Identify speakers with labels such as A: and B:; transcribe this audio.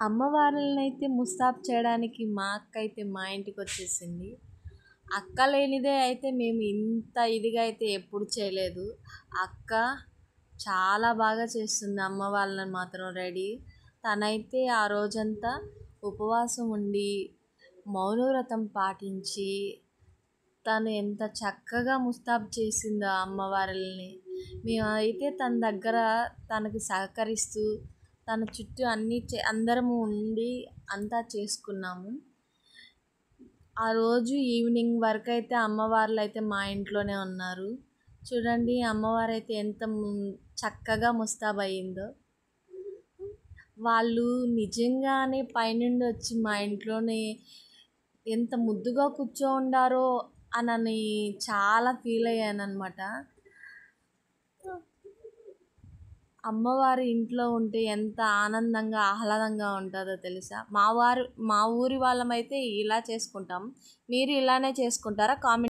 A: అమ్మవార్లనైతే ముస్తాబు చేయడానికి మా అక్క అయితే మా ఇంటికి వచ్చేసింది. అక్క లేనిదే అయితే మేము ఇంత ఇదిగా అయితే ఎప్పుడు చేయలేదు. అక్క చాలా బాగా చేస్తుంది అమ్మ వాళ్ళని మాత్రం రెడీ. తనైతే ఆ రోజంతా ఉపవాసం ఉండి మౌనవ్రతం పాటించి తను ఎంత చక్కగా ముస్తాబు చేసిందో అమ్మవార్లని. మేమైతే తన దగ్గర తనకి సహకరిస్తూ తన చుట్టూ అందరము ఉండి అంతా చేసుకున్నాము. ఆ రోజు ఈవినింగ్ వరకు అయితే అమ్మవార్లు అయితే మా ఇంట్లోనే ఉన్నారు. చూడండి అమ్మవారు అయితే ఎంత చక్కగా ముస్తాబు అయ్యిందో. వాళ్ళు నిజంగానే పైనుండి వచ్చి మా ఇంట్లోనే ఎంత ముద్దుగా కూర్చోండారో అని చాలా ఫీల్ అయ్యాను అన్నమాట. అమ్మవారి ఇంట్లో ఉంటే ఎంత ఆనందంగా ఆహ్లాదంగా ఉంటుందో తెలుసా. మా ఊరి వాళ్ళమైతే ఇలా చేసుకుంటాం. మీరు ఇలానే చేసుకుంటారా? కామెంట్